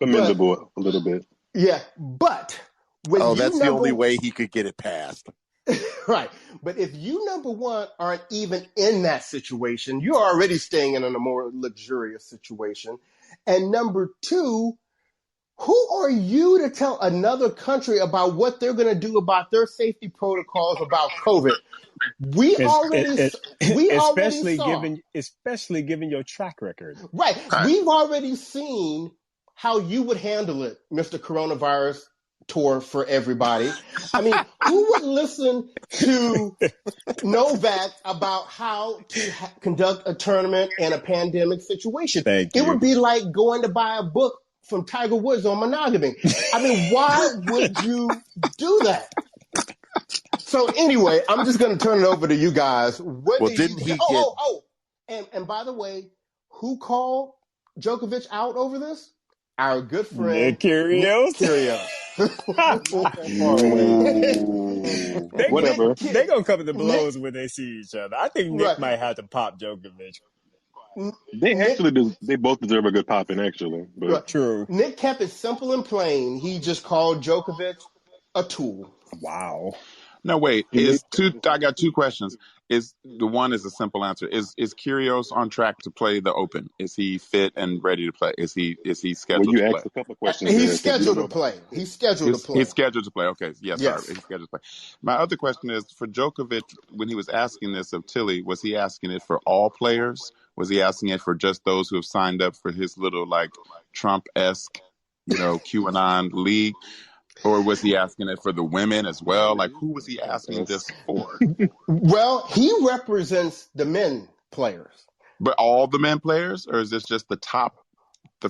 Commendable a little bit. Yeah, but that's the only way he could get it passed. Right. But if you, number one, aren't even in that situation, you're already staying in a more luxurious situation. And number two, who are you to tell another country about what they're going to do about their safety protocols about COVID? Especially given your track record. Right. We've already seen how you would handle it, Mr. Coronavirus Tour for everybody. I mean, who would listen to Novak about how to conduct a tournament in a pandemic situation? It would be like going to buy a book from Tiger Woods on monogamy. I mean, why would you do that? So anyway, I'm just going to turn it over to you guys. And by the way, who called Djokovic out over this? Our good friend Nick Kyrgios. Whatever. They're going to come to blows when they see each other. I think Nick might have to pop Djokovic. They both deserve a good popping, actually. But. True. Nick kept it simple and plain. He just called Djokovic a tool. Wow. No, wait. I got two questions. The one is a simple answer. Is Kyrgios on track to play the Open? Is he fit and ready to play? Is he scheduled to play? You asked a couple of questions. He's scheduled to play. He's scheduled to play. Okay. Yes. Sorry. He's scheduled to play. My other question is for Djokovic, when he was asking this of Tilly, was he asking it for all players? Was he asking it for just those who have signed up for his little like Trump-esque, QAnon league? Or was he asking it for the women as well? Like, who was he asking this for? Well, he represents the men players. But all the men players? Or is this just the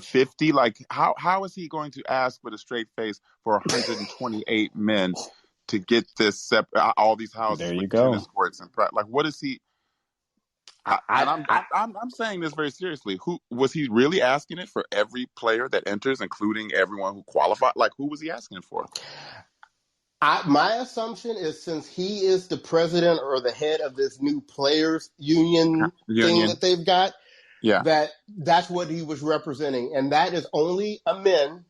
50? Like, how is he going to ask with a straight face for 128 men to get this all these houses there you with go. tennis courts and like, what is he? I'm saying this very seriously. Who was he really asking it for? Every player that enters, including everyone who qualified? Like, who was he asking it for? My assumption is since he is the president or the head of this new players union thing that they've got, that's what he was representing, and that is only a men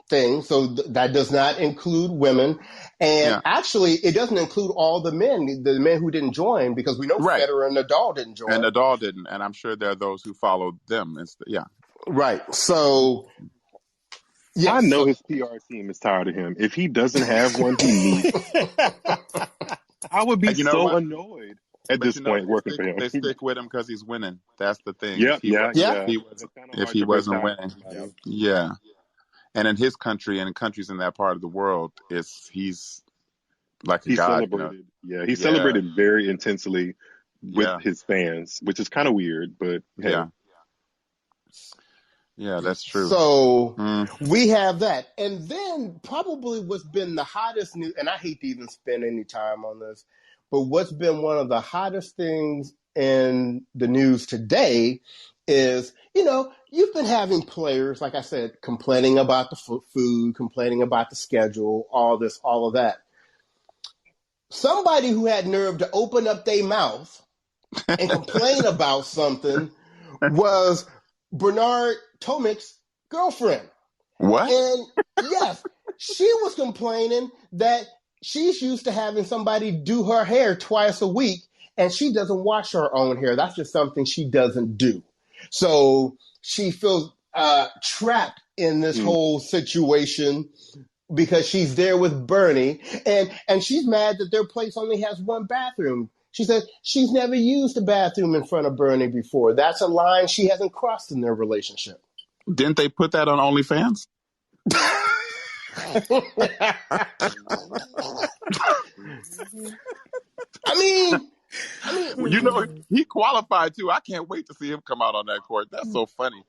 thing, so that does not include women. And actually, it doesn't include all the men who didn't join, because we know Federer and Nadal didn't join. And Nadal didn't, and I'm sure there are those who followed them. Right. So, I know his PR team is tired of him. If he doesn't have one, he needs. I would be so annoyed at this point working for him. They stick with him because he's winning. That's the thing. If he wasn't winning, And in his country and in countries in that part of the world, he's like a god. Celebrated. He celebrated very intensely with his fans, which is kind of weird, but hey. Yeah, that's true. So we have that. And then probably what's been the hottest news, and I hate to even spend any time on this, but what's been one of the hottest things in the news today is, you've been having players, like I said, complaining about the food, complaining about the schedule, all of that. Somebody who had nerve to open up their mouth and complain about something was Bernard Tomic's girlfriend. What? And yes, she was complaining that she's used to having somebody do her hair twice a week, and she doesn't wash her own hair. That's just something she doesn't do. So she feels trapped in this whole situation because she's there with Bernie, and she's mad that their place only has one bathroom. She said she's never used a bathroom in front of Bernie before. That's a line she hasn't crossed in their relationship. Didn't they put that on OnlyFans? I mean, you know, he qualified too. I can't wait to see him come out on that court. That's so funny.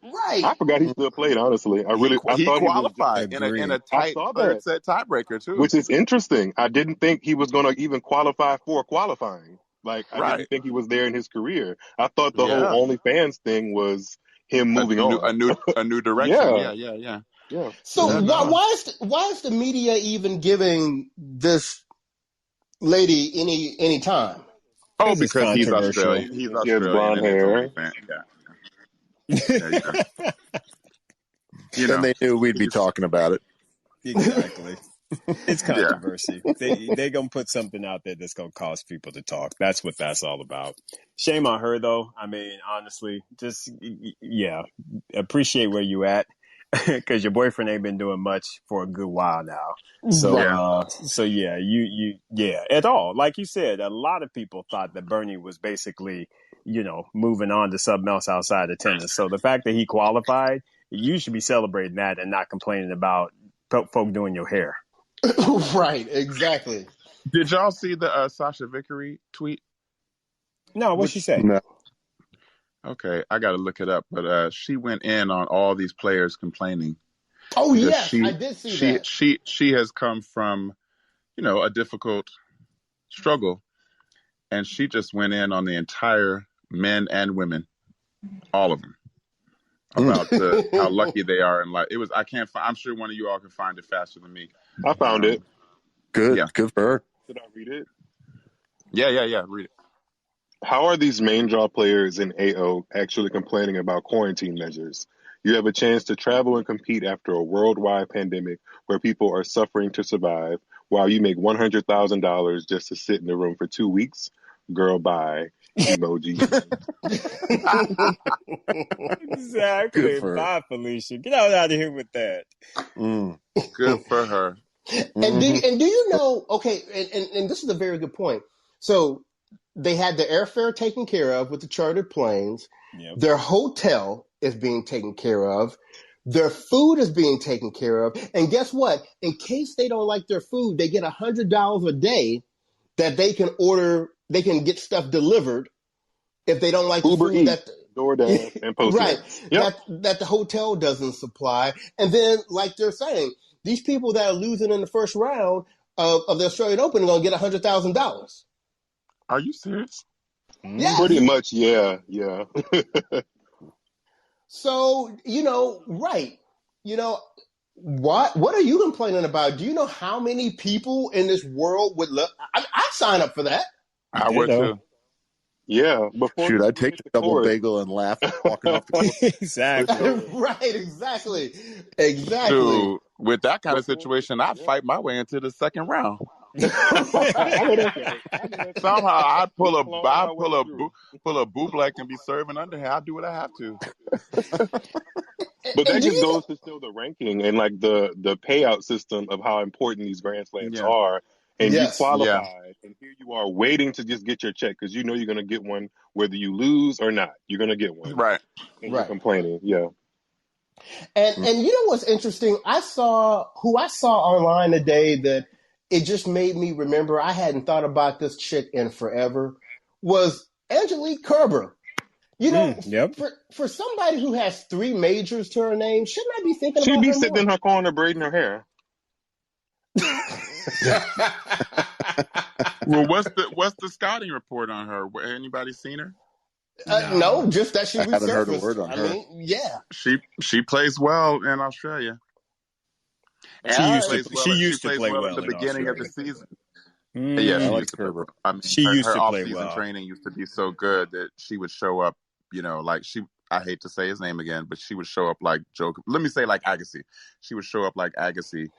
Right. I forgot he still played. Honestly, I he thought qualified he was in a tight third set tiebreaker too, which is interesting. I didn't think he was going to even qualify for qualifying. Like I didn't think he was there in his career. I thought the whole OnlyFans thing was him moving on a new direction. Yeah. So why is the media even giving this lady any time? Oh, because he's Australian. He's Australian. He has blonde hair. And they knew we'd be talking about it. Exactly. It's controversy. They're going to put something out there that's going to cause people to talk. That's what that's all about. Shame on her, though. I mean, honestly, just, appreciate where you at. Because your boyfriend ain't been doing much for a good while now. So, at all. Like you said, a lot of people thought that Bernie was basically, moving on to something else outside of tennis. So the fact that he qualified, you should be celebrating that and not complaining about folk doing your hair. Right, exactly. Did y'all see the Sasha Vickery tweet? No, what'd she say? No. Okay, I got to look it up. But she went in on all these players complaining. Oh, yes, I did see that. She has come from, a difficult struggle. And she just went in on the entire men and women, all of them, about how lucky they are in life. It was, I'm sure one of you all can find it faster than me. I found it. Good. Yeah. Good for her. Did I read it? Yeah. Read it. How are these main draw players in AO actually complaining about quarantine measures? You have a chance to travel and compete after a worldwide pandemic where people are suffering to survive while you make $100,000 just to sit in the room for 2 weeks. Girl, bye. Emoji. Exactly. Bye, Felicia. Get out of here with that. Good for her. And do you know, okay, and this is a very good point. So they had the airfare taken care of with the chartered planes. Yep. Their hotel is being taken care of. Their food is being taken care of. And guess what? In case they don't like their food, they get $100 a day that they can order. They can get stuff delivered if they don't like Uber the food. Eats, DoorDash, and Postmates. Right. Yep. That the hotel doesn't supply. And then, like they're saying, these people that are losing in the first round of the Australian Open are going to get $100,000. Are you serious? Yeah. Pretty much, yeah. So, right. What are you complaining about? Do you know how many people in this world would love? I'd sign up for that. I would too. Yeah. Shoot, I'd take the double bagel and laugh walking off the court. Exactly. Right, exactly. Dude, with that kind of situation, I'd fight my way into the second round. Somehow I'd pull a bootleg and be serving under her. I'll do what I have to. But that just goes to still the ranking and like the payout system of how important these Grand Slams are. And you qualified, and here you are waiting to just get your check because you know you're going to get one whether you lose or not. You're going to get one, right? And you're complaining, And you know what's interesting? I saw online today that it just made me remember. I hadn't thought about this chick in forever. Was Angelique Kerber? For somebody who has 3 majors to her name, shouldn't I be thinking about her? She'd be sitting in her corner braiding her hair. Well, what's the scouting report on her? Anybody seen her? No, just that she resurfaced. I haven't heard a word on her. She plays well in Australia. She used to play well at the beginning of the season. Yeah, I like Kerber. She used to play well. Her off-season training used to be so good that she would show up. I hate to say his name again, but she would show up like Joe. Let me say like Agassi. She would show up like Agassi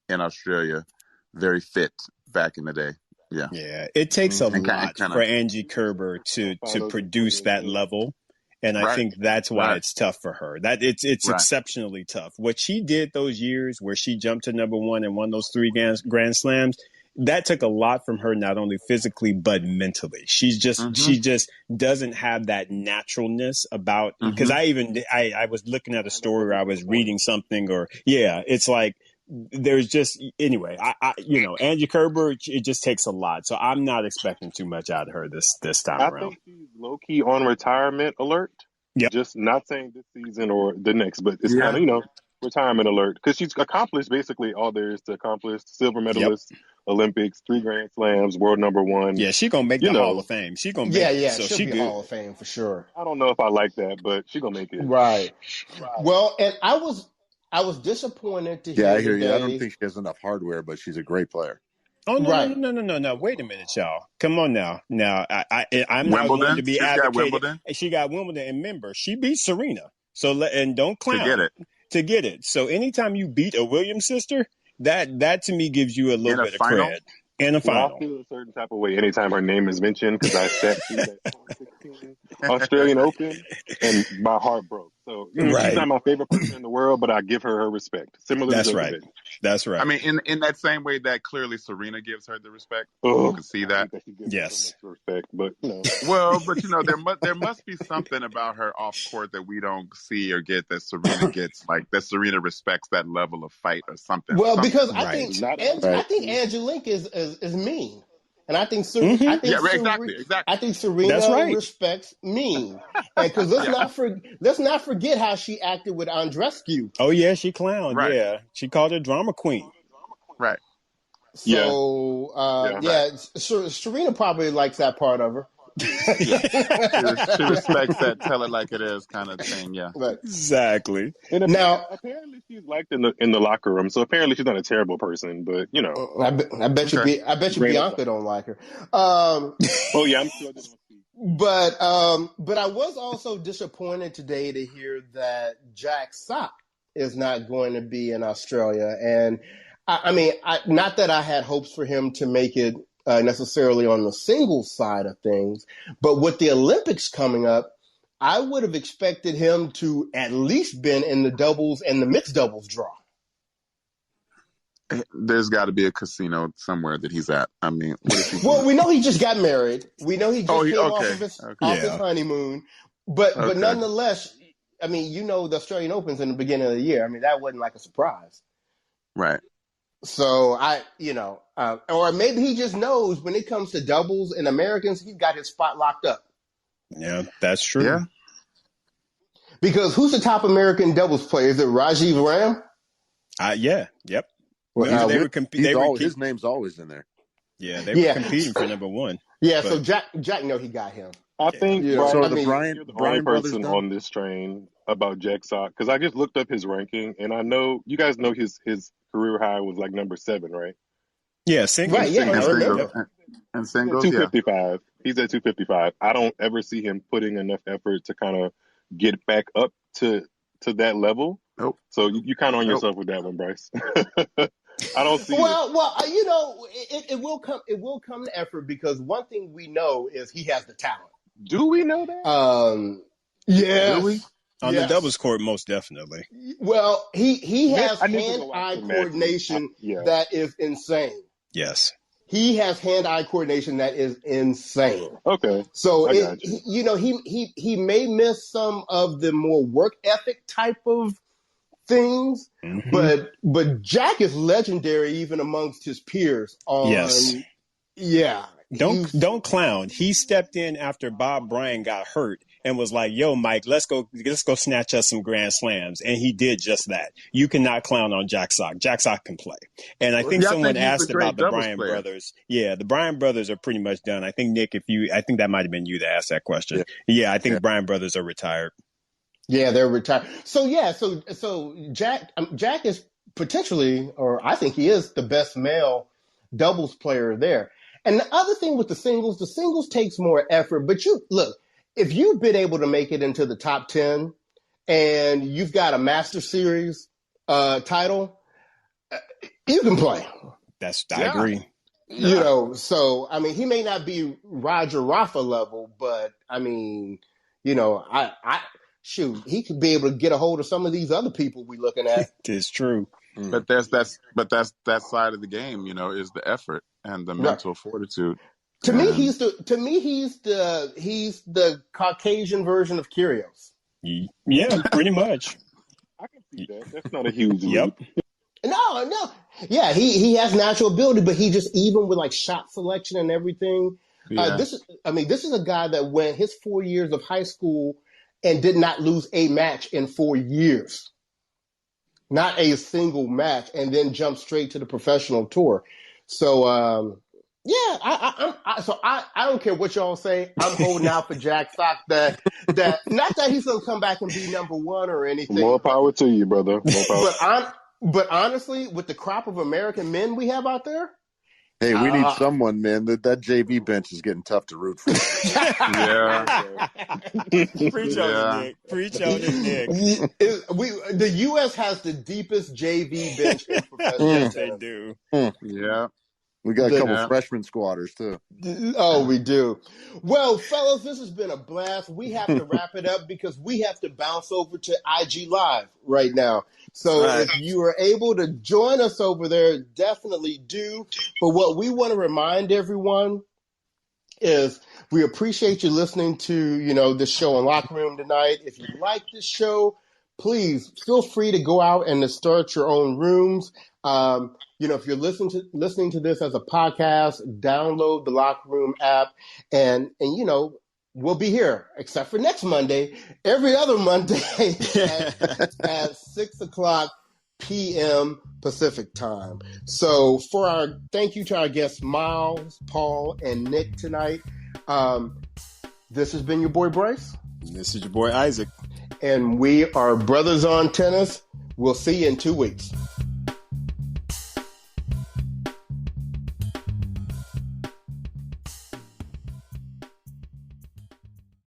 in Australia, very fit back in the day. Yeah. It takes a lot for Angie Kerber to produce that level And I think that's why it's tough for her. That it's Right. exceptionally tough. What she did those years where she jumped to number one and won those 3 Grand Slams, that took a lot from her, not only physically but mentally. She just doesn't have that naturalness about. Because I was looking at a story, or I was reading something, or it's like there's just anyway. Angie Kerber, it just takes a lot. So I'm not expecting too much out of her this time around. I think she's low key on retirement alert. Yep. Just not saying this season or the next, but it's kind of retirement alert, because she's accomplished basically all there is to accomplish. Silver medalist, Olympics, 3 Grand Slams, world number 1. Yeah, she's gonna make the Hall of Fame. She's gonna make it. So she'll she be good. Hall of Fame for sure. I don't know if I like that, but she's gonna make it. Right. Well, and I was disappointed to hear. Yeah, I hear today. you. I don't think she has enough hardware, but she's a great player. Oh no! Wait a minute, y'all. Come on now. I'm not going to be advocating. Got Wimbledon. She got Wimbledon, and remember, she beat Serena. So and don't clown to get it. So anytime you beat a Williams sister, that to me gives you a little bit of cred. In a final. I feel a certain type of way anytime her name is mentioned, because I sat through that 2016 Australian Open and my heart broke. So she's not my favorite person in the world, but I give her respect. Similar to Djokovic. That's right. I mean, in that same way that clearly Serena gives her the respect. You can see that. Yes. So much respect, but Well, but there must be something about her off court that we don't see or get that Serena gets, like that Serena respects that level of fight or something. Well, because I think Angelique is mean. And I think Serena respects mean. And because let's not forget how she acted with Andreescu. Oh yeah, she clowned. Right. Yeah, she called her drama queen. Right. So Serena probably likes that part of her. She respects that tell it like it is kind of thing. Yeah, right. Exactly. And now apparently she's liked in the locker room, so apparently she's not a terrible person. But I bet you Bianca don't like her. Oh yeah, I'm sure. But I was also disappointed today to hear that Jack Sock is not going to be in Australia, and I mean, not that I had hopes for him to make it. Necessarily on the singles side of things, but with the Olympics coming up, I would have expected him to at least been in the doubles and the mixed doubles draw. There's got to be a casino somewhere that he's at. I mean, we know he just got married. We know he just came off of his honeymoon, but nonetheless, I mean, the Australian Open's in the beginning of the year. I mean, that wasn't like a surprise, right? So or maybe he just knows when it comes to doubles and Americans, he's got his spot locked up. Yeah, that's true. Yeah. Because who's the top American doubles player? Is it Rajiv Ram? Yeah. Yep. Well, his name's always in there. Yeah, they were competing for number 1. Yeah, so Jack he got him. I think Brian person on this train about Jack Sock, because I just looked up his ranking, and I know you guys know his career high was like number 7, right? Yeah, singles. Right, yeah, and singles. 255. He's at 255. I don't ever see him putting enough effort to kind of get back up to that level. Nope. So you kind of on yourself with that one, Bryce. I don't see. Well, it will come. It will come to effort, because one thing we know is he has the talent. Do we know that? Yeah. Really? On the doubles court, most definitely. Well, he has hand-eye coordination that is insane. Yes. He has hand-eye coordination that is insane. Okay. So he may miss some of the more work ethic type of things, but Jack is legendary even amongst his peers. Don't clown. He stepped in after Bob Bryan got hurt and was like, "Yo, Mike, let's go snatch us some Grand Slams." And he did just that. You cannot clown on Jack Sock. Jack Sock can play. And I think someone asked about the Bryan brothers. Yeah, the Bryan brothers are pretty much done. I think Nick, I think that might have been you that asked that question. Yeah, I think the Bryan brothers are retired. Yeah, they're retired. So Jack is potentially, or I think he is, the best male doubles player there. And the other thing with the singles takes more effort. But if you've been able to make it into the top 10 and you've got a Master Series title, you can play. I agree. So I mean, he may not be Roger Rafa level, but I mean, shoot, he could be able to get a hold of some of these other people we looking at. It's true. But that's that side of the game, is the effort and the mental fortitude. To me, he's the Caucasian version of Kyrgios. Yeah, pretty much. I can see that. That's not a huge Yep. leap. No. Yeah, he has natural ability, but he just, even with like shot selection and everything. Yeah. This is a guy that went his 4 years of high school and did not lose a match in 4 years. Not a single match, and then jumped straight to the professional tour. So, I don't care what y'all say. I'm holding out for Jack Sock that not that he's going to come back and be number one or anything. More power to you, brother. More power. But honestly, with the crop of American men we have out there, hey, we need someone, man. That JV bench is getting tough to root for. Yeah. Preach on it, Nick. Preach on it, Nick. The U.S. has the deepest JV bench in professional Yes, tennis. they do. Yeah. We got a couple freshman squatters, too. Oh, we do. Well, fellas, this has been a blast. We have to wrap it up because we have to bounce over to IG Live right now. So if you are able to join us over there, definitely do. But what we want to remind everyone is we appreciate you listening to, the show in Locker Room tonight. If you like this show, please feel free to go out and to start your own rooms. If you're listening to this as a podcast, download the Locker Room app, and we'll be here, except for next Monday, every other Monday at 6:00 p.m. Pacific time. So thank you to our guests, Miles, Paul, and Nick tonight. This has been your boy Bryce. This is your boy Isaac. And we are Brothers on Tennis. We'll see you in 2 weeks.